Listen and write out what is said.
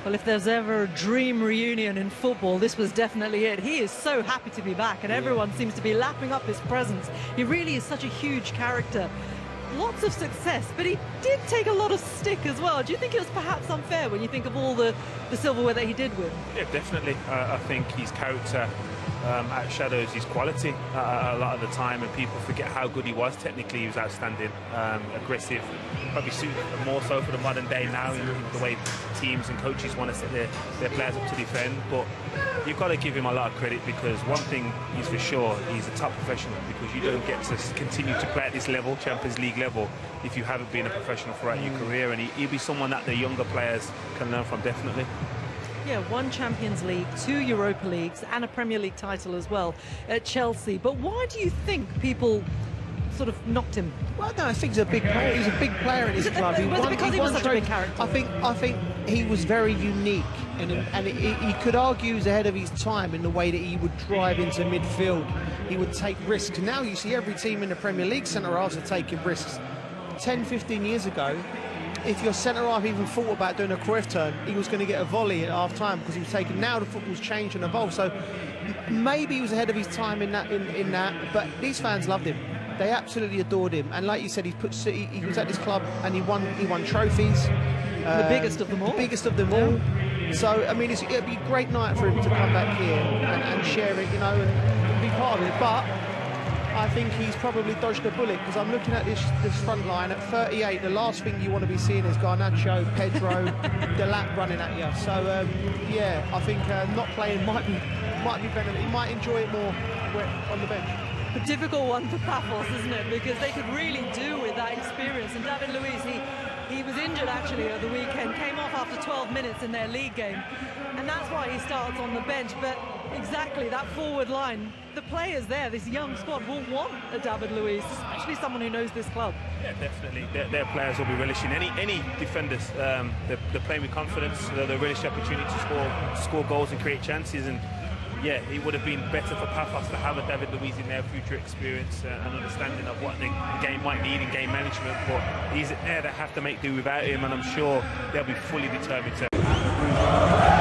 Well, if there's ever a dream reunion in football, this was definitely it. He is so happy to be back, and everyone seems to be lapping up his presence. He really is such a huge character. Lots of success, but he did take a lot of stick as well. Do you think it was perhaps unfair when you think of all the silverware that he did win? Yeah, definitely. I think his character outshadows his quality a lot of the time, and people forget how good he was. Technically, he was outstanding, aggressive, probably suited more so for the modern day now, in the way teams and coaches want to set their players up to defend. But you've got to give him a lot of credit, because one thing is for sure, he's a top professional, because you don't get to continue to play at this level, Champions League level, if you haven't been a professional throughout your career. And he'll be someone that the younger players can learn from, definitely. Yeah, 1 Champions League, 2 Europa Leagues, and a Premier League title as well at Chelsea. But why do you think people sort of knocked him? Well, no, I think he's a big player. He's a big player in his club. Was it because he was such a big character? I think he was very unique, and he could argue he's ahead of his time in the way that he would drive into midfield. He would take risks. Now you see every team in the Premier League centre-halves are taking risks. 10, 15 years ago, if your centre-half even thought about doing a Cruyff turn, he was going to get a volley at half-time, because he was taking. Now the football's changed and evolved, so maybe he was ahead of his time in that. But these fans loved him. They absolutely adored him, and like you said, he was at this club and he won trophies. The biggest of them all. The biggest of them all. So I mean, it'd be a great night for him to come back here and share it, you know, and be part of it. But I think he's probably dodged a bullet, because I'm looking at this front line at 38. The last thing you want to be seeing is Garnacho, Pedro, Delap running at you. So yeah, I think not playing might be better. He might enjoy it more on the bench. A difficult one for Pafos, isn't it? Because they could really do with that experience. And David Luiz, he was injured actually at the weekend, came off after 12 minutes in their league game, and that's why he starts on the bench. But exactly, that forward line, the players there, this young squad, will want a David Luiz, especially someone who knows this club. Yeah, definitely. Their players will be relishing. Any defenders, they're playing with confidence. They'll relish the opportunity to score goals and create chances. And yeah, it would have been better for Pafos to have a David Luiz in their future experience and understanding of what the game might need in game management. But he's there that have to make do without him, and I'm sure they'll be fully determined to.